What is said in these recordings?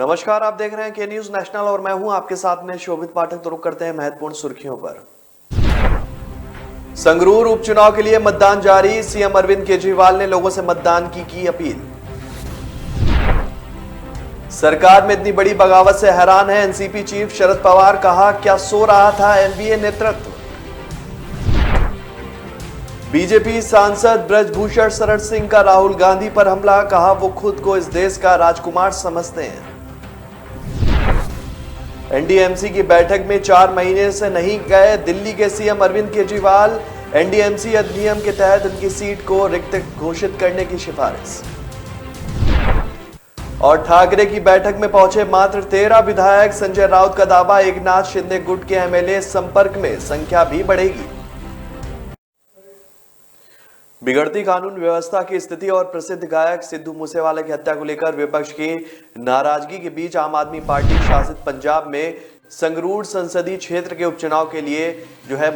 नमस्कार, आप देख रहे हैं के न्यूज नेशनल और मैं हूं आपके साथ में शोभित पाठक। तो रुक करते हैं महत्वपूर्ण सुर्खियों पर। संगरूर उपचुनाव के लिए मतदान जारी, सीएम अरविंद केजरीवाल ने लोगों से मतदान की अपील। सरकार में इतनी बड़ी बगावत से हैरान है एनसीपी चीफ शरद पवार, कहा क्या सो रहा था एनडीए नेतृत्व। बीजेपी सांसद ब्रजभूषण शरण सिंह का राहुल गांधी पर हमला, कहा वो खुद को इस देश का राजकुमार समझते हैं। एनडीएमसी की बैठक में 4 महीने से नहीं गए दिल्ली के सीएम अरविंद केजरीवाल, एनडीएमसी अधिनियम के तहत उनकी सीट को रिक्त घोषित करने की सिफारिश। और ठाकरे की बैठक में पहुंचे मात्र 13 विधायक, संजय राउत का दावा एकनाथ शिंदे गुट के एमएलए संपर्क में, संख्या भी बढ़ेगी। बिगड़ती कानून व्यवस्था की स्थिति और प्रसिद्ध गायक सिद्धू मूसेवाला की हत्या को लेकर विपक्ष की नाराजगी के बीच आम आदमी पार्टी शासित पंजाब में संगरूर संसदीय क्षेत्र के उपचुनाव के लिए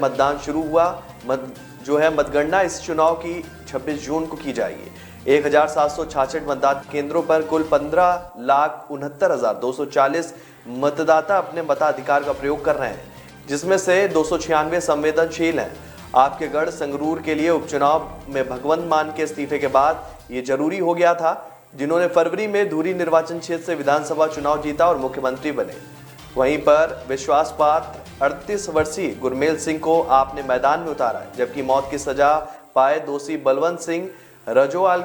मतदान शुरू हुआ। मतगणना इस चुनाव की 26 जून को की जाएगी। 1766 मतदान केंद्रों पर कुल 15,69,240 मतदाता अपने मताधिकार का प्रयोग कर रहे हैं, जिसमें से 296 संवेदनशील हैं। आपके गढ़ संगरूर के लिए उपचुनाव में भगवंत मान के इस्तीफे के बाद ये जरूरी हो गया था, जिन्होंने फरवरी में धुरी निर्वाचन क्षेत्र से विधानसभा चुनाव जीता और मुख्यमंत्री बने। वहीं पर विश्वास पात्र 38 वर्षीय गुरमेल सिंह को आपने मैदान में उतारा, जबकि मौत की सजा पाए दोषी बलवंत सिंह रजोवाल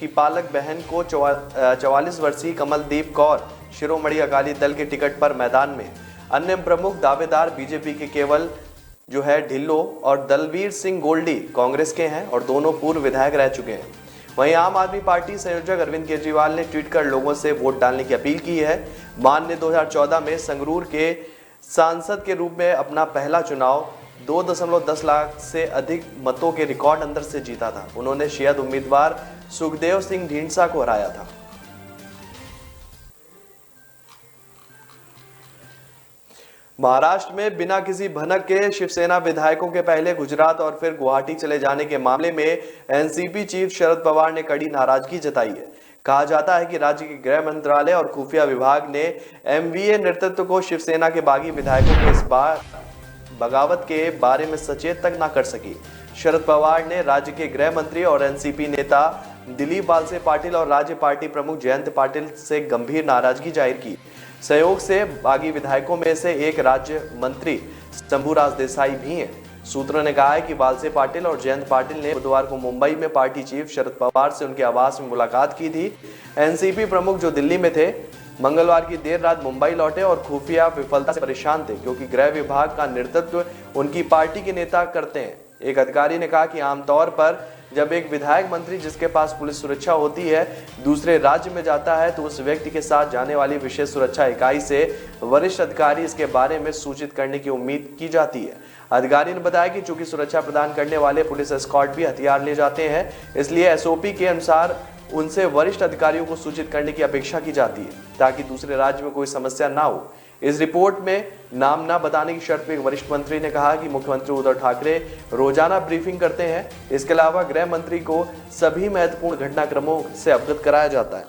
की पालक बहन को 44 वर्षीय कमलदीप कौर शिरोमणि अकाली दल के टिकट पर मैदान में। अन्य प्रमुख दावेदार बीजेपी के केवल ढिल्लो और दलवीर सिंह गोल्डी कांग्रेस के हैं और दोनों पूर्व विधायक रह चुके हैं। वहीं आम आदमी पार्टी संयोजक अरविंद केजरीवाल ने ट्वीट कर लोगों से वोट डालने की अपील की है। मान ने 2014 में संगरूर के सांसद के रूप में अपना पहला चुनाव 2.10 लाख से अधिक मतों के रिकॉर्ड अंतर से जीता था। उन्होंने शियद उम्मीदवार सुखदेव सिंह ढींडसा को हराया था। महाराष्ट्र में बिना किसी भनक के शिवसेना विधायकों के पहले गुजरात और फिर गुवाहाटी चले जाने के मामले में एनसीपी चीफ शरद पवार ने कड़ी नाराजगी जताई है। कहा जाता है कि राज्य के गृह मंत्रालय और खुफिया विभाग ने एमवीए नेतृत्व को शिवसेना के बागी विधायकों के इस बार बगावत के बारे में सचेत तक न कर सकी। शरद पवार ने राज्य के गृह मंत्री और एनसीपी नेता दिलीप वालसे पाटिल और राज्य पार्टी प्रमुख जयंत पाटिल से गंभीर नाराजगी जाहिर की। सहयोग से बागी विधायकों में से एक राज्य मंत्री शंभूराज देसाई भी हैं। सूत्रों ने कहा है कि वालसे पाटिल और जयंत पाटिल ने बुधवार को मुंबई में पार्टी चीफ शरद पवार से उनके आवास में मुलाकात की थी। एनसीपी प्रमुख जो दिल्ली में थे, मंगलवार की देर रात मुंबई लौटे और खुफिया विफलता से परेशान थे, क्योंकि गृह विभाग का नेतृत्व उनकी पार्टी के नेता करते हैं। एक अधिकारी ने कहा कि आमतौर पर जब एक विधायक मंत्री जिसके पास पुलिस सुरक्षा होती है दूसरे राज्य में जाता है तो उस व्यक्ति के साथ जाने वाली विशेष सुरक्षा इकाई से वरिष्ठ अधिकारी इसके बारे में सूचित करने की उम्मीद की जाती है। अधिकारी ने बताया कि चूंकि सुरक्षा प्रदान करने वाले पुलिस एस्कॉर्ट भी हथियार ले जाते हैं, इसलिए एसओपी के अनुसार उनसे वरिष्ठ अधिकारियों को सूचित करने की अपेक्षा की जाती है ताकि दूसरे राज्य में कोई समस्या ना हो। इस रिपोर्ट में नाम न बताने की शर्त पर एक वरिष्ठ मंत्री ने कहा कि मुख्यमंत्री उद्धव ठाकरे रोजाना ब्रीफिंग करते हैं। इसके अलावा गृह मंत्री को सभी महत्वपूर्ण घटनाक्रमों से अवगत कराया जाता है।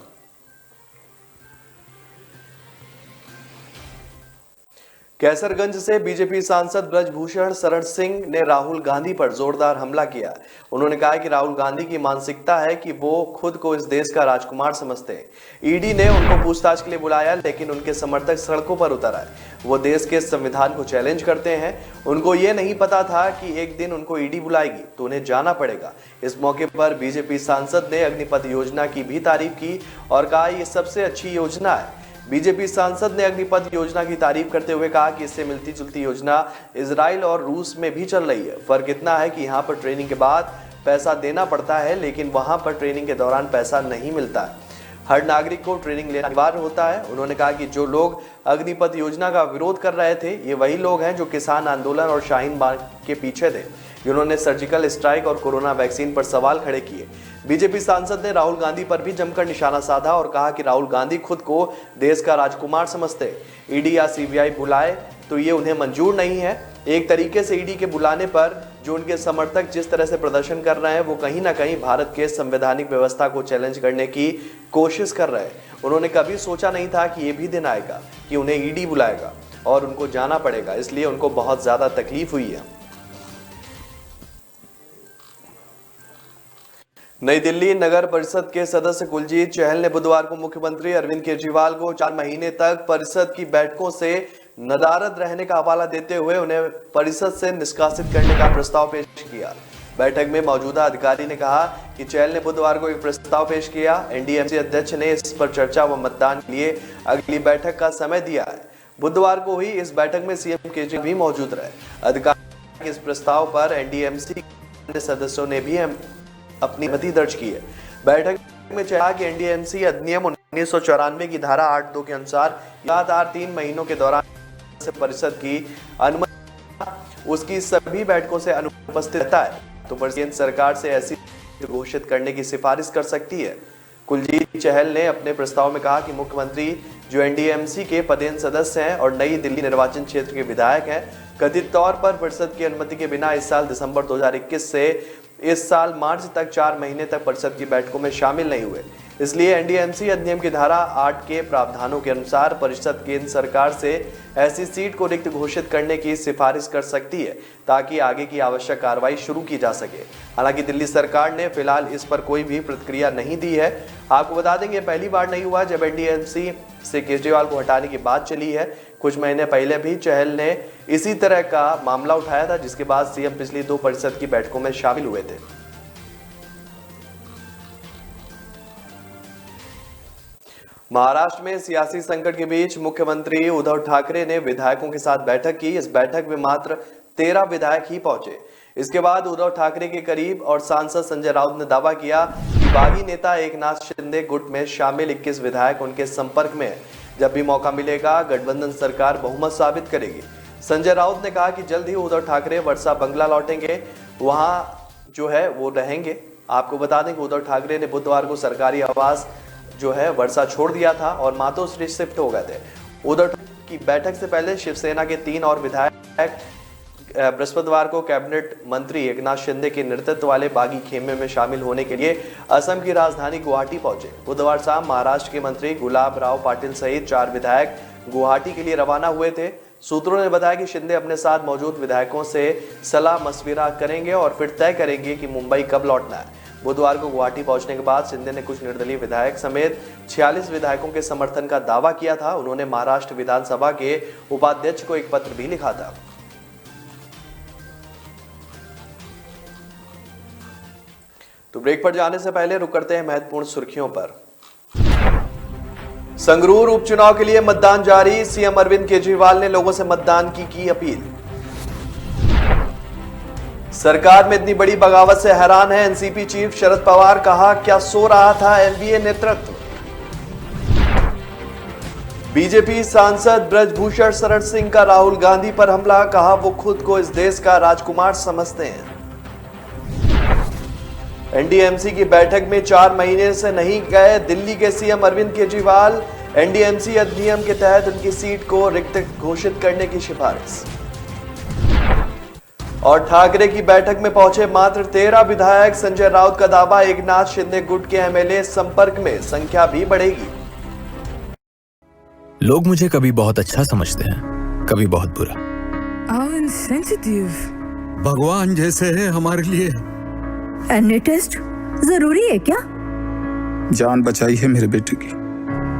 कैसरगंज से बीजेपी सांसद ब्रजभूषण शरण सिंह ने राहुल गांधी पर जोरदार हमला किया। उन्होंने कहा कि राहुल गांधी की मानसिकता है कि वो खुद को इस देश का राजकुमार समझते हैं। ईडी ने उनको पूछताछ के लिए बुलाया, लेकिन उनके समर्थक सड़कों पर उतर आए। वो देश के संविधान को चैलेंज करते हैं। उनको ये नहीं पता था कि एक दिन उनको ईडी बुलाएगी तो उन्हें जाना पड़ेगा। इस मौके पर बीजेपी सांसद ने अग्निपथ योजना की भी तारीफ की और कहा ये सबसे अच्छी योजना है। बीजेपी सांसद ने अग्निपथ योजना की तारीफ करते हुए कहा कि इससे मिलती जुलती योजना इजराइल और रूस में भी चल रही है। फर्क इतना है कि यहाँ पर ट्रेनिंग के बाद पैसा देना पड़ता है, लेकिन वहां पर ट्रेनिंग के दौरान पैसा नहीं मिलता है। हर नागरिक को ट्रेनिंग लेना अनिवार्य होता है। उन्होंने कहा कि जो लोग अग्निपथ योजना का विरोध कर रहे थे ये वही लोग हैं जो किसान आंदोलन और शाहीन बाग के पीछे थे, जिन्होंने सर्जिकल स्ट्राइक और कोरोना वैक्सीन पर सवाल खड़े किए। बीजेपी सांसद ने राहुल गांधी पर भी जमकर निशाना साधा और कहा कि राहुल गांधी खुद को देश का राजकुमार समझते। ईडी या सीबीआई बुलाए तो ये उन्हें मंजूर नहीं है। एक तरीके से ईडी के बुलाने पर जो उनके समर्थक जिस तरह से प्रदर्शन कर रहे हैं वो कहीं ना कहीं भारत के संवैधानिक व्यवस्था को चैलेंज करने की कोशिश कर रहे हैं। उन्होंने कभी सोचा नहीं था कि ये भी दिन आएगा कि उन्हें ईडी बुलाएगा और उनको जाना पड़ेगा, इसलिए उनको बहुत ज्यादा तकलीफ हुई है। नई दिल्ली नगर परिषद के सदस्य कुलजीत चहल ने बुधवार को मुख्यमंत्री अरविंद केजरीवाल को 4 महीने तक परिषद की बैठकों से नदारद रहने का हवाला देते हुए उन्हें परिषद से निष्कासित करने का प्रस्ताव पेश किया। बैठक में मौजूदा अधिकारी ने कहा कि चहल ने बुधवार को एक प्रस्ताव पेश किया। एनडीएमसी अध्यक्ष ने इस पर चर्चा व मतदान के लिए अगली बैठक का समय दिया है। बुधवार को हुई इस बैठक में सीएम केजरीवाल भी मौजूद रहे। अधिकारी इस प्रस्ताव पर एनडीएमसी के सदस्यों ने भी अपनी सहमति दर्ज की है। बैठक में कहा कि एनडीएमसी अधिनियम 1994 की धारा 8(2) के अनुसार लगातार 3 महीनों के दौरान परिषद की अनुमति उसकी सभी बैठकों से अनुपस्थित रहता है तो केंद्र सरकार से ऐसी घोषित करने की सिफारिश कर सकती है। कुलजीत चहल ने अपने प्रस्ताव में कहा कि मुख्यमंत्री जो एनडीएमसी के पदेन सदस्य हैं और नई दिल्ली निर्वाचन क्षेत्र के विधायक हैं, कथित तौर पर परिषद की अनुमति के बिना इस साल दिसंबर 2021 से इस साल मार्च तक 4 महीने तक परिषद की बैठकों में शामिल नहीं हुए। इसलिए एनडीएमसी अधिनियम की धारा 8 के प्रावधानों के अनुसार परिषद केंद्र सरकार से ऐसी सीट को रिक्त घोषित करने की सिफारिश कर सकती है ताकि आगे की आवश्यक कार्रवाई शुरू की जा सके। हालांकि दिल्ली सरकार ने फिलहाल इस पर कोई भी प्रतिक्रिया नहीं दी है। आपको बता देंगे पहली बार नहीं हुआ जब एनडीएमसी से केजरीवाल को हटाने की बात चली है। कुछ महीने पहले भी चहल ने इसी तरह का मामला उठाया था, जिसके बाद सीएम पिछली 2 परिषद की बैठकों में शामिल हुए थे। महाराष्ट्र में सियासी संकट के बीच मुख्यमंत्री उद्धव ठाकरे ने विधायकों के साथ बैठक की। इस बैठक में मात्र 13 विधायक ही पहुंचे। इसके बाद उद्धव ठाकरे के करीब और सांसद संजय राउत ने दावा किया कि बागी नेता एकनाथ शिंदे गुट में शामिल 21 विधायक उनके संपर्क में है। जब भी मौका मिलेगा गठबंधन सरकार बहुमत साबित करेगी। संजय राउत ने कहा कि जल्द ही उद्धव ठाकरे वर्षा बंगला लौटेंगे, वहां जो है वो रहेंगे। आपको बता दें कि उद्धव ठाकरे ने बुधवार को सरकारी आवास जो है वर्षा छोड़ दिया था और मातोश्री शिफ्ट हो गए थे। उद्धव की बैठक से पहले शिवसेना के 3 और विधायक बृहस्पतिवार को कैबिनेट मंत्री एकनाथ शिंदे के नेतृत्व वाले बागी खेमे में शामिल होने के लिए असम की राजधानी गुवाहाटी पहुंचे। बुधवार शाम महाराष्ट्र के मंत्री गुलाब राव पाटिल सहित 4 विधायक गुवाहाटी के लिए रवाना हुए थे। सूत्रों ने बताया कि शिंदे अपने साथ मौजूद विधायकों से सलाह मशविरा करेंगे और फिर तय करेंगे कि मुंबई कब लौटना है। बुधवार को गुवाहाटी पहुंचने के बाद शिंदे ने कुछ निर्दलीय विधायक समेत 46 विधायकों के समर्थन का दावा किया था। उन्होंने महाराष्ट्र विधानसभा के उपाध्यक्ष को एक पत्र भी लिखा था। तो ब्रेक पर जाने से पहले रुक करते हैं महत्वपूर्ण सुर्खियों पर। संगरूर उपचुनाव के लिए मतदान जारी। सीएम अरविंद केजरीवाल ने लोगों से मतदान की अपील। सरकार में इतनी बड़ी बगावत से हैरान है एनसीपी चीफ शरद पवार, कहा क्या सो रहा था एनडीए नेतृत्व। बीजेपी सांसद ब्रजभूषण शरण सिंह का राहुल गांधी पर हमला, कहा वो खुद को इस देश का राजकुमार समझते हैं। एनडीएमसी की बैठक में 4 महीने से नहीं गए दिल्ली के सीएम अरविंद केजरीवाल। एनडीएमसी अधिनियम के तहत उनकी सीट को रिक्त घोषित करने की सिफारिश। और ठाकरे की बैठक में पहुंचे मात्र 13 विधायक। संजय राउत का दावा, एकनाथ शिंदे गुट के एमएलए संपर्क में, संख्या भी बढ़ेगी। लोग मुझे कभी बहुत अच्छा समझते हैं, कभी बहुत बुरा। भगवान जैसे है हमारे लिए। एनए टेस्ट जरूरी है क्या? जान बचाई है मेरे बेटे की।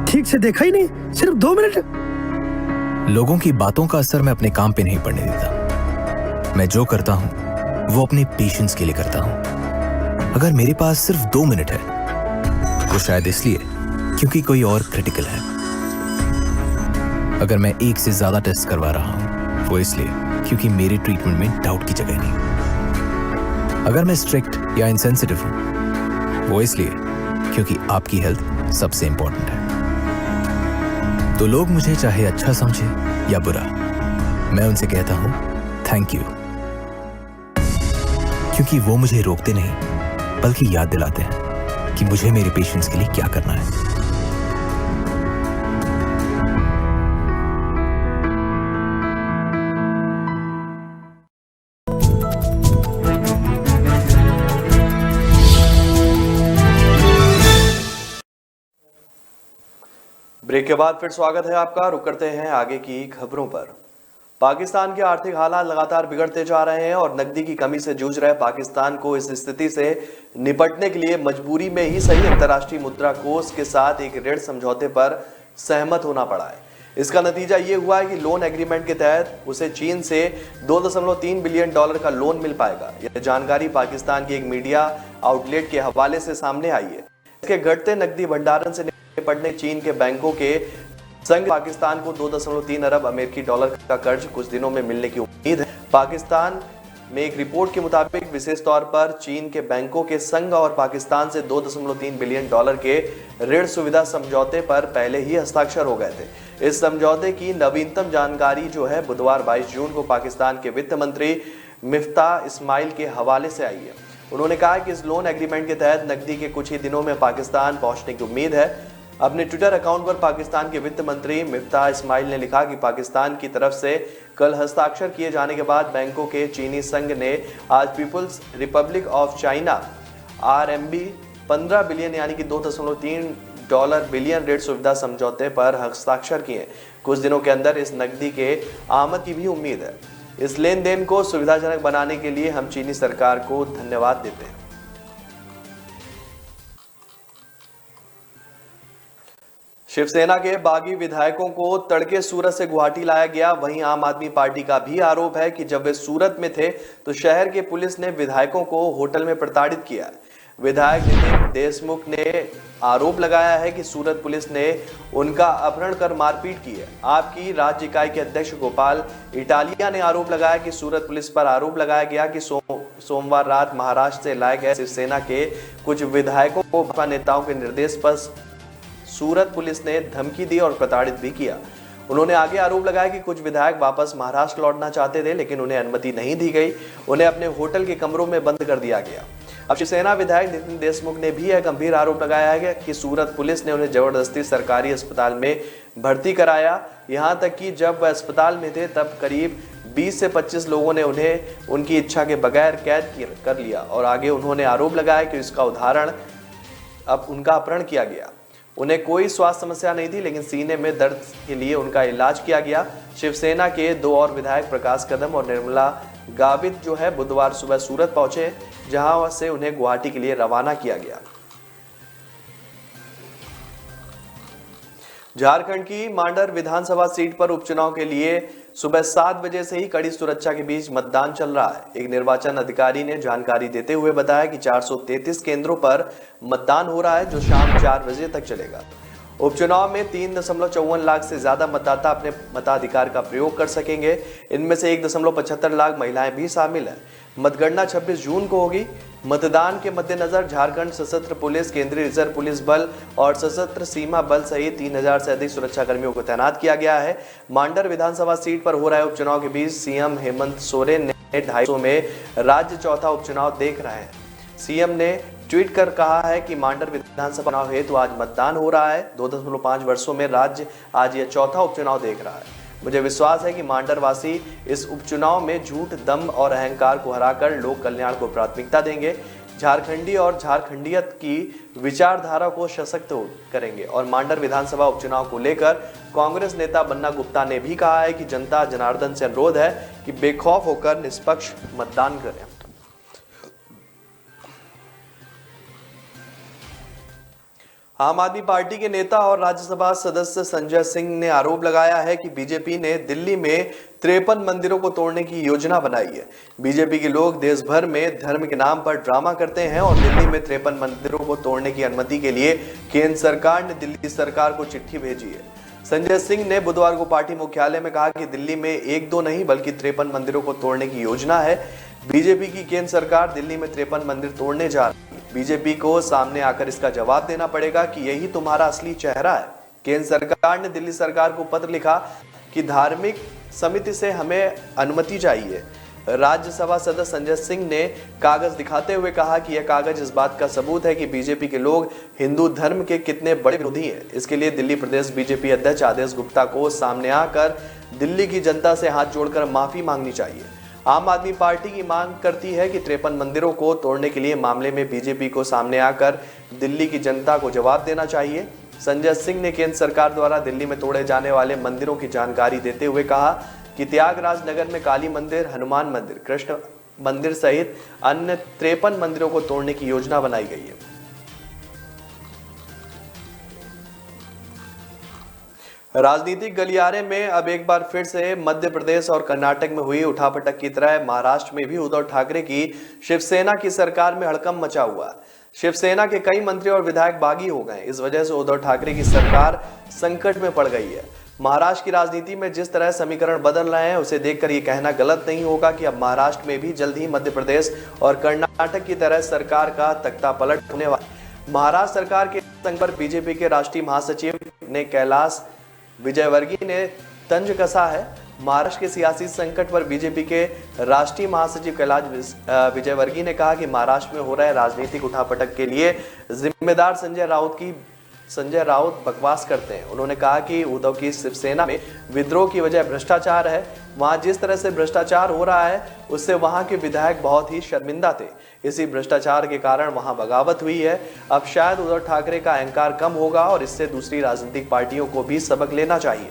ठीक से देखा ही नहीं, सिर्फ 2 मिनट। लोगों की बातों का असर मैं अपने काम पे नहीं पड़ने देता। मैं जो करता हूं वो अपने पेशेंस के लिए करता हूं। अगर मेरे पास सिर्फ 2 मिनट है तो शायद इसलिए क्योंकि कोई और क्रिटिकल है। अगर मैं 1 से ज्यादा टेस्ट करवा रहा हूं वो इसलिए क्योंकि मेरे ट्रीटमेंट में डाउट की जगह नहीं। अगर मैं स्ट्रिक्ट या इनसेंसिटिव हूं वो इसलिए क्योंकि आपकी हेल्थ सबसे इंपॉर्टेंट है। तो लोग मुझे चाहे अच्छा समझे या बुरा, मैं उनसे कहता हूं थैंक यू, क्योंकि वो मुझे रोकते नहीं बल्कि याद दिलाते हैं कि मुझे मेरे पेशेंट्स के लिए क्या करना है। ब्रेक के बाद फिर स्वागत है आपका। रुक करते हैं आगे की खबरों पर। पाकिस्तान के आर्थिक हालात लगातार बिगड़ते जा रहे हैं और नकदी की कमी से जूझ रहे पाकिस्तान को इस स्थिति से निपटने के लिए मजबूरी में ही सही अंतर्राष्ट्रीय मुद्रा कोष के साथ एक ऋण समझौते पर सहमत होना पड़ा है। इसका नतीजा ये हुआ है कि लोन एग्रीमेंट के तहत उसे चीन से $2.3 बिलियन का लोन मिल पाएगा। यह जानकारी पाकिस्तान की एक मीडिया आउटलेट के हवाले से सामने आई है। इसके घटते नकदी भंडारण से निपटने चीन के बैंकों के संग पाकिस्तान को 2.3 अरब अमेरिकी डॉलर का कर्ज कुछ दिनों में मिलने की उम्मीद है। पाकिस्तान में एक रिपोर्ट के मुताबिक विशेष तौर पर चीन के बैंकों के संघ और पाकिस्तान से 2.3 बिलियन डॉलर के ऋण सुविधा समझौते पर पहले ही हस्ताक्षर हो गए थे। इस समझौते की नवीनतम जानकारी जो है बुधवार 22 जून को पाकिस्तान के वित्त मंत्री मिफ्ताह इस्माइल के हवाले से आई है। उन्होंने कहा कि इस लोन एग्रीमेंट के तहत नकदी के कुछ ही दिनों में पाकिस्तान पहुंचने की उम्मीद है। अपने ट्विटर अकाउंट पर पाकिस्तान के वित्त मंत्री मिफ्ताह इस्माइल ने लिखा कि पाकिस्तान की तरफ से कल हस्ताक्षर किए जाने के बाद बैंकों के चीनी संघ ने आज people's republic of China RMB 15 billion यानी कि $2.3 बिलियन ऋण सुविधा समझौते पर हस्ताक्षर किए। कुछ दिनों के अंदर इस नकदी के आमद की भी उम्मीद है। इस लेन देन को सुविधाजनक बनाने के लिए हम चीनी सरकार को धन्यवाद देते हैं। शिवसेना के बागी विधायकों को तड़के सूरत से गुवाहाटी लाया गया। वहीं आम आदमी पार्टी का भी आरोप है कि जब वे सूरत में थे तो शहर के पुलिस ने विधायकों को होटल में प्रताड़ित किया। विधायक नितिन देशमुख ने आरोप लगाया है कि सूरत पुलिस ने उनका अपहरण कर मारपीट की है। आपकी राज्य इकाई के अध्यक्ष गोपाल इटालिया ने आरोप लगाया कि सूरत पुलिस पर आरोप लगाया गया कि सोमवार रात महाराष्ट्र से लाए गए शिवसेना के कुछ विधायकों को भाजपा नेताओं के निर्देश पर सूरत पुलिस ने धमकी दी और प्रताड़ित भी किया। उन्होंने आगे आरोप लगाया कि कुछ विधायक वापस महाराष्ट्र लौटना चाहते थे लेकिन उन्हें अनुमति नहीं दी गई। उन्हें अपने होटल के कमरों में बंद कर दिया गया। अब शिवसेना विधायक नितिन देशमुख ने भी यह गंभीर आरोप लगाया है कि सूरत पुलिस ने उन्हें जबरदस्ती सरकारी अस्पताल में भर्ती कराया। यहां तक कि जब वह अस्पताल में थे तब करीब 20 से 25 लोगों ने उन्हें उनकी इच्छा के बगैर कैद कर लिया और आगे उन्होंने आरोप लगाया कि इसका उदाहरण अब उनका अपहरण किया गया। उन्हें कोई स्वास्थ्य समस्या नहीं थी लेकिन सीने में दर्द के लिए उनका इलाज किया गया। शिवसेना के दो और विधायक प्रकाश कदम और निर्मला गावित जो है बुधवार सुबह सूरत पहुंचे, जहां से उन्हें गुवाहाटी के लिए रवाना किया गया। झारखंड की मांडर विधानसभा सीट पर उपचुनाव के लिए सुबह 7 बजे से ही कड़ी सुरक्षा के बीच मतदान चल रहा है। एक निर्वाचन अधिकारी ने जानकारी देते हुए बताया कि 433 केंद्रों पर मतदान हो रहा है जो शाम 4 बजे तक चलेगा। उपचुनाव में 3.54 लाख से ज्यादा मतदाता अपने मताधिकार का प्रयोग कर सकेंगे। इनमें से 1.75 लाख महिलाएं भी शामिल हैं। मतगणना 26 जून को होगी। मतदान के मद्देनजर झारखंड सशस्त्र पुलिस, केंद्रीय रिजर्व पुलिस बल और सशस्त्र सीमा बल सहित 3000 से अधिक सुरक्षा कर्मियों को तैनात किया गया है। मांडर विधानसभा सीट पर हो रहे उपचुनाव के बीच सीएम हेमंत सोरेन ने 250 में राज्य चौथा उपचुनाव देख रहे हैं। सीएम ने ट्वीट कर कहा है कि मांडर विधानसभा चुनाव हेतु आज मतदान हो रहा है। 2.5 वर्षों में राज्य आज यह चौथा उपचुनाव देख रहा है। मुझे विश्वास है कि मांडर वासी इस उपचुनाव में झूठ, दम और अहंकार को हराकर लोक कल्याण को प्राथमिकता देंगे। झारखंडी और झारखंडियत की विचारधारा को सशक्त करेंगे। और मांडर विधानसभा उपचुनाव को लेकर कांग्रेस नेता बन्ना गुप्ता ने भी कहा है कि जनता जनार्दन से अनुरोध है कि बेखौफ होकर निष्पक्ष मतदान करें। आम आदमी पार्टी के नेता और राज्यसभा सदस्य संजय सिंह ने आरोप लगाया है कि बीजेपी ने दिल्ली में 53 मंदिरों को तोड़ने की योजना बनाई है। बीजेपी के लोग देश भर में धर्म के नाम पर ड्रामा करते हैं और दिल्ली में 53 मंदिरों को तोड़ने की अनुमति के लिए केंद्र सरकार ने दिल्ली सरकार को चिट्ठी भेजी है। संजय सिंह ने बुधवार को पार्टी मुख्यालय में कहा कि दिल्ली में 1-2 नहीं बल्कि 53 मंदिरों को तोड़ने की योजना है। बीजेपी की केंद्र सरकार दिल्ली में 53 मंदिर तोड़ने जा रही है। बीजेपी को सामने आकर इसका जवाब देना पड़ेगा कि यही तुम्हारा असली चेहरा है। केंद्र सरकार ने दिल्ली सरकार को पत्र लिखा कि धार्मिक समिति से हमें अनुमति चाहिए। राज्यसभा सदस्य संजय सिंह ने कागज दिखाते हुए कहा कि यह कागज इस बात का सबूत है कि बीजेपी के लोग हिंदू धर्म के कितने बड़े विरोधी हैं। इसके लिए दिल्ली प्रदेश बीजेपी अध्यक्ष आदेश गुप्ता को सामने आकर दिल्ली की जनता से हाथ जोड़कर माफी मांगनी चाहिए। आम आदमी पार्टी की मांग करती है कि 53 मंदिरों को तोड़ने के लिए मामले में बीजेपी को सामने आकर दिल्ली की जनता को जवाब देना चाहिए। संजय सिंह ने केंद्र सरकार द्वारा दिल्ली में तोड़े जाने वाले मंदिरों की जानकारी देते हुए कहा कि त्यागराज नगर में काली मंदिर, हनुमान मंदिर, कृष्ण मंदिर सहित अन्य 53 मंदिरों को तोड़ने की योजना बनाई गई है। राजनीतिक गलियारे में अब एक बार फिर से मध्य प्रदेश और कर्नाटक में हुई उठापटक की तरह महाराष्ट्र में भी उद्धव ठाकरे की शिवसेना की सरकार में हड़कंप मचा हुआ है। शिवसेना के कई मंत्री और विधायक बागी हो गए। इस वजह से उद्धव ठाकरे की सरकार संकट में पड़ गई है। महाराष्ट्र की राजनीति में जिस तरह समीकरण बदल रहे हैं उसे देखकर यह कहना गलत नहीं होगा कि अब महाराष्ट्र में भी जल्द ही मध्य प्रदेश और कर्नाटक की तरह सरकार का तख्ता पलट होने वाला है। महाराष्ट्र सरकार के संग पर बीजेपी के राष्ट्रीय महासचिव ने कैलाश विजयवर्गीय ने तंज कसा है। महाराष्ट्र के सियासी संकट पर बीजेपी के राष्ट्रीय महासचिव कैलाश विजयवर्गीय ने कहा कि महाराष्ट्र में हो रहे राजनीतिक उठापटक के लिए जिम्मेदार संजय राउत बकवास करते हैं। उन्होंने कहा कि उद्धव की शिवसेना में विद्रोह की वजह भ्रष्टाचार है। वहां जिस तरह से भ्रष्टाचार हो रहा है उससे वहां के विधायक बहुत ही शर्मिंदा थे। इसी भ्रष्टाचार के कारण वहां बगावत हुई है। अब शायद उद्धव ठाकरे का अहंकार कम होगा और इससे दूसरी राजनीतिक पार्टियों को भी सबक लेना चाहिए।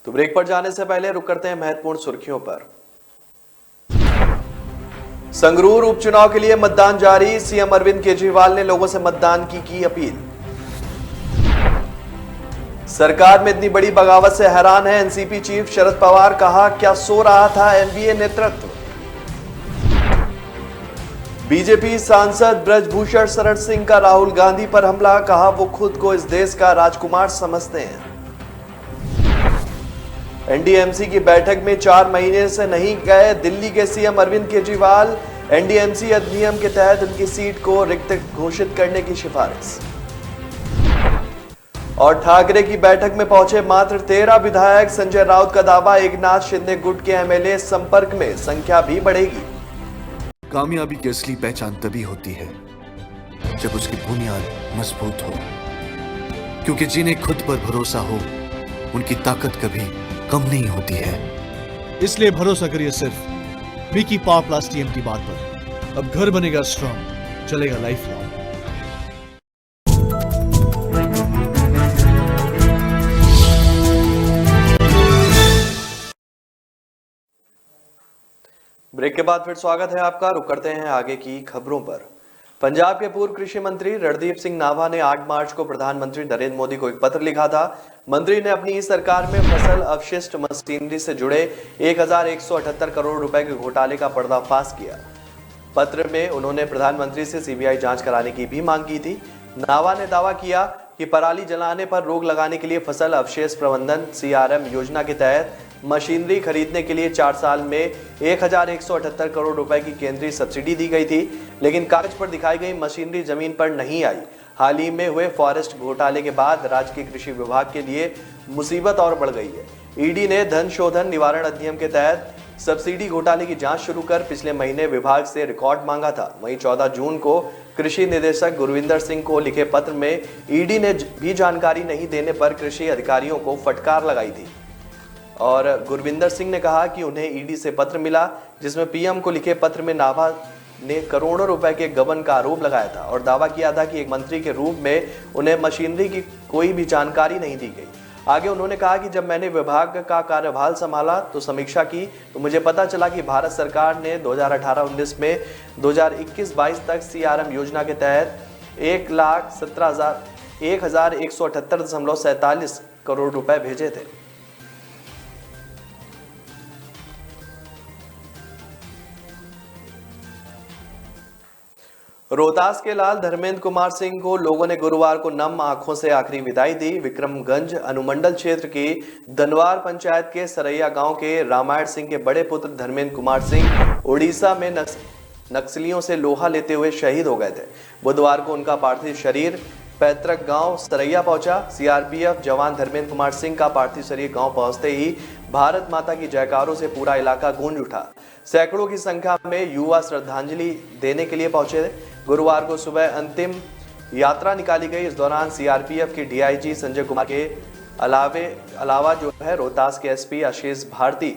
तो ब्रेक पर जाने से पहले रुक करते हैं महत्वपूर्ण सुर्खियों पर। संगरूर उपचुनाव के लिए मतदान जारी। सीएम अरविंद केजरीवाल ने लोगों से मतदान की अपील। सरकार में इतनी बड़ी बगावत से हैरान है एनसीपी चीफ शरद पवार। कहा क्या सो रहा था एनडीए नेतृत्व। बीजेपी सांसद ब्रजभूषण शरण सिंह का राहुल गांधी पर हमला। कहा वो खुद को इस देश का राजकुमार समझते हैं। एनडीएमसी की बैठक में 4 महीने से नहीं गए दिल्ली के सीएम अरविंद केजरीवाल। एनडीएमसी अधिनियम के तहत उनकी सीट को रिक्त घोषित करने की सिफारिश। और ठाकरे की बैठक में पहुंचे मात्र 13 विधायक। संजय राउत का दावा एकनाथ शिंदे गुट के एमएलए संपर्क में, संख्या भी बढ़ेगी। कामयाबी की असली पहचान तभी होती है जब उसकी बुनियाद मजबूत हो, क्योंकि जिन्हें खुद पर भरोसा हो उनकी ताकत कभी कम नहीं होती है। इसलिए भरोसा करिए सिर्फ विकी पावर प्लस टीएमटी बात पर। अब घर बनेगा स्ट्रॉन्ग, चलेगा लाइफ लॉन्ग। ब्रेक के बाद फिर स्वागत है आपका। रुक करते हैं आगे की खबरों पर। पंजाब के पूर्व कृषि मंत्री रणदीप सिंह नाभा ने 8 मार्च को प्रधानमंत्री नरेंद्र मोदी को एक पत्र लिखा था। मंत्री ने अपनी इस सरकार में फसल अवशिष्ट मशीनरी से जुड़े 1178 करोड़ रुपए के घोटाले का पर्दाफाश किया। पत्र में उन्होंने प्रधानमंत्री से सीबीआई जांच कराने की भी मांग की थी। नाभा ने दावा किया कि पराली जलाने पर रोक लगाने के लिए फसल अवशेष प्रबंधन सीआरएम योजना के तहत मशीनरी खरीदने के लिए 4 साल में 1178 करोड़ रुपए की केंद्रीय सब्सिडी दी गई थी, लेकिन कागज पर दिखाई गई मशीनरी जमीन पर नहीं आई। हाल ही में हुए फॉरेस्ट घोटाले के बाद राज्य के कृषि विभाग के लिए मुसीबत और बढ़ गई है। ईडी ने धन शोधन निवारण अधिनियम के तहत सब्सिडी घोटाले की जांच शुरू कर पिछले महीने विभाग से रिकॉर्ड मांगा था। वहीं 14 जून को कृषि निदेशक गुरविंदर सिंह को लिखे पत्र में ईडी ने भी जानकारी नहीं देने पर कृषि अधिकारियों को फटकार लगाई थी। और गुरविंदर सिंह ने कहा कि उन्हें ईडी से पत्र मिला जिसमें पीएम को लिखे पत्र में नाभा ने करोड़ों रुपए के गबन का आरोप लगाया था और दावा किया था कि एक मंत्री के रूप में उन्हें मशीनरी की कोई भी जानकारी नहीं दी गई। आगे उन्होंने कहा कि जब मैंने विभाग का कार्यभार संभाला तो समीक्षा की तो मुझे पता चला कि भारत सरकार ने 2018-19 में 2021-22 तक सीआरएम योजना के तहत 1,178.47 करोड़ रुपए भेजे थे। रोहतास के लाल धर्मेंद्र कुमार सिंह को लोगों ने गुरुवार को नम आंखों से आखिरी विदाई दी। विक्रमगंज अनुमंडल क्षेत्र की दनवार पंचायत के सरैया गांव के रामायण सिंह के बड़े पुत्र धर्मेंद्र कुमार सिंह उड़ीसा में नक्सलियों से लोहा लेते हुए शहीद हो गए थे। बुधवार को उनका पार्थिव शरीर पैतृक गांव सरैया पहुंचा। सीआरपीएफ जवान धर्मेंद्र कुमार सिंह का पार्थिव शरीर गांव पहुंचते ही भारत माता की जयकारों से पूरा इलाका गूंज उठा। सैकड़ों की संख्या में युवा श्रद्धांजलि देने के लिए पहुंचे। गुरुवार को सुबह अंतिम यात्रा निकाली गई। इस दौरान सीआरपीएफ के डीआईजी संजय कुमार के अलावा जो है रोहतास के एसपी आशीष भारती,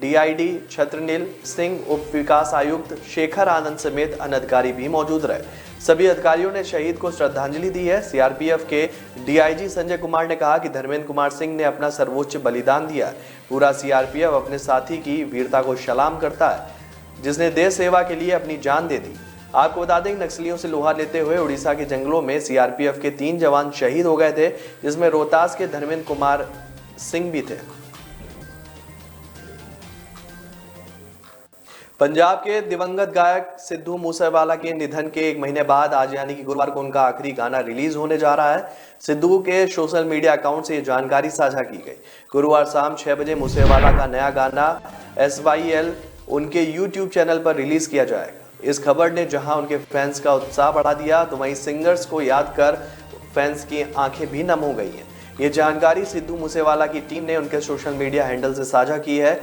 डीआईडी छत्रनील सिंह, उप विकास आयुक्त शेखर आनंद समेत अन्य अधिकारी भी मौजूद रहे। सभी अधिकारियों ने शहीद को श्रद्धांजलि दी है। सीआरपीएफ के डीआईजी संजय कुमार ने कहा कि धर्मेंद्र कुमार सिंह ने अपना सर्वोच्च बलिदान दिया है। पूरा सीआरपीएफ अपने साथी की वीरता को सलाम करता है, जिसने देश सेवा के लिए अपनी जान दे दी। आपको बता दें, नक्सलियों से लोहा लेते हुए उड़ीसा के जंगलों में सीआरपीएफ के 3 जवान शहीद हो गए थे, जिसमें रोहतास के धर्मेंद्र कुमार सिंह भी थे। पंजाब के दिवंगत गायक सिद्धू मूसेवाला के निधन के 1 महीने बाद आज यानी कि गुरुवार को उनका आखिरी गाना रिलीज होने जा रहा है। सिद्धू के सोशल मीडिया अकाउंट से ये जानकारी साझा की गई। गुरुवार शाम 6 बजे मूसेवाला का नया गाना SYL उनके YouTube चैनल पर रिलीज किया जाएगा। इस खबर ने जहां उनके फैंस का उत्साह बढ़ा दिया, तो वहीं सिंगर्स को याद कर फैंस की आंखें भी नम हो गई हैं। ये जानकारी सिद्धू मूसेवाला की टीम ने उनके सोशल मीडिया हैंडल से साझा की है।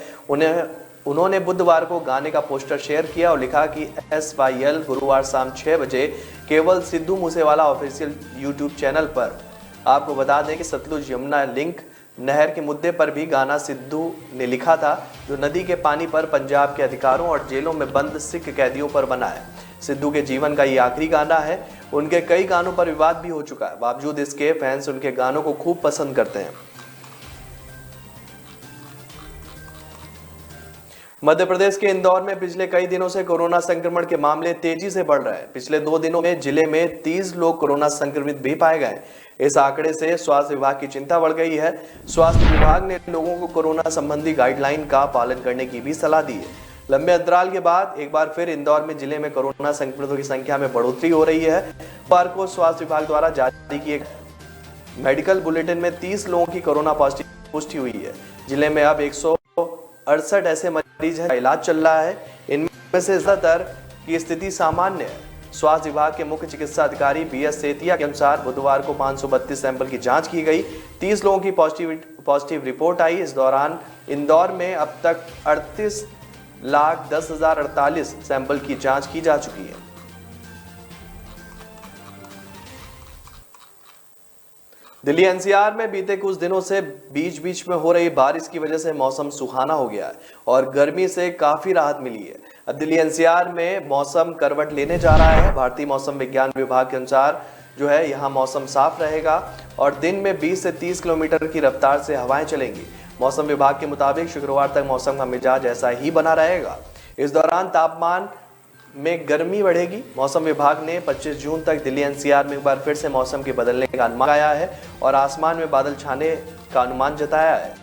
उन्होंने बुधवार को गाने का पोस्टर शेयर किया और लिखा कि SYL गुरुवार शाम 6 बजे केवल Sidhu Moosewala official YouTube channel पर। आपको बता दें कि सतलुज यमुना लिंक नहर के मुद्दे पर भी गाना सिद्धू ने लिखा था, जो नदी के पानी पर पंजाब के अधिकारों और जेलों में बंद सिख कैदियों पर बना है। सिद्धू के जीवन का ये आखिरी गाना है। उनके कई गानों पर विवाद भी हो चुका है, बावजूद इसके फैंस उनके गानों को खूब पसंद करते हैं। मध्य प्रदेश के इंदौर में पिछले कई दिनों से कोरोना संक्रमण के मामले तेजी से बढ़ रहे हैं। पिछले 2 दिनों में जिले में 30 लोग कोरोना संक्रमित भी पाए गए। इस आंकड़े से स्वास्थ्य विभाग की चिंता बढ़ गई है। स्वास्थ्य विभाग ने लोगों को कोरोना संबंधी गाइडलाइन का पालन करने की भी सलाह दी है। लंबे अंतराल के बाद एक बार फिर इंदौर में जिले में कोरोना संक्रमितों की संख्या में बढ़ोतरी हो रही है। बुधवार को स्वास्थ्य विभाग द्वारा जारी किए मेडिकल बुलेटिन में 30 लोगों की कोरोना पॉजिटिव पुष्टि हुई है। जिले में अब 168 ऐसे मरीज हैं, इलाज चल रहा है। इनमें से ज्यादातर की स्थिति सामान्य है। स्वास्थ्य विभाग के मुख्य चिकित्सा अधिकारी BS सेतिया के अनुसार बुधवार को 532 सैंपल की जांच की गई। 30 लोगों की पॉजिटिव रिपोर्ट आई। इस दौरान इंदौर में अब तक 38,10,048 सैंपल की जांच की जा चुकी है। दिल्ली NCR में बीते कुछ दिनों से बीच बीच में हो रही बारिश की वजह से मौसम सुहाना हो गया है और गर्मी से काफी राहत मिली है। अब दिल्ली NCR में मौसम करवट लेने जा रहा है। भारतीय मौसम विज्ञान विभाग के अनुसार जो है यहाँ मौसम साफ रहेगा और दिन में 20 से 30 किलोमीटर की रफ्तार से हवाएं चलेंगी। मौसम विभाग के मुताबिक शुक्रवार तक मौसम का मिजाज ऐसा ही बना रहेगा। इस दौरान तापमान में गर्मी बढ़ेगी। मौसम विभाग ने 25 जून तक दिल्ली NCR में एक बार फिर से मौसम के बदलने का अनुमान लगाया है और आसमान में बादल छाने का अनुमान जताया है।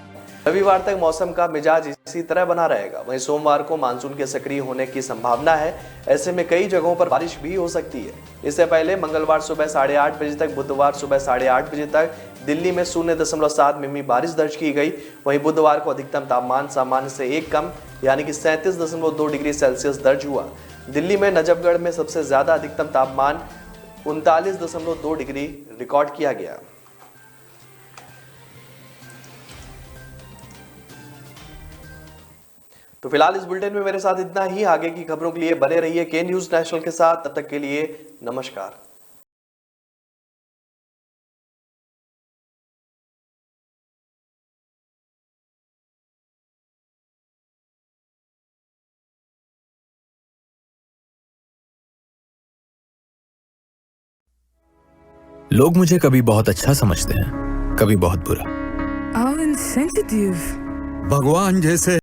रविवार तक मौसम का मिजाज इसी तरह बना रहेगा। वहीं सोमवार को मानसून के सक्रिय होने की संभावना है। ऐसे में कई जगहों पर बारिश भी हो सकती है। इससे पहले मंगलवार सुबह 8:30 बजे तक, बुधवार सुबह 8:30 बजे तक दिल्ली में 0.7 मिमी बारिश दर्ज की गई। वहीं बुधवार को अधिकतम तापमान सामान्य से 1 कम यानी कि 37.2 डिग्री सेल्सियस दर्ज हुआ। दिल्ली में नजफगढ़ में सबसे ज्यादा अधिकतम तापमान 39.2 डिग्री रिकॉर्ड किया गया। तो फिलहाल इस बुलेटिन में मेरे साथ इतना ही। आगे की खबरों के लिए बने रहिए के न्यूज नेशनल के साथ। तब तक के लिए नमस्कार। लोग मुझे कभी बहुत अच्छा समझते हैं, कभी बहुत बुरा। भगवान जैसे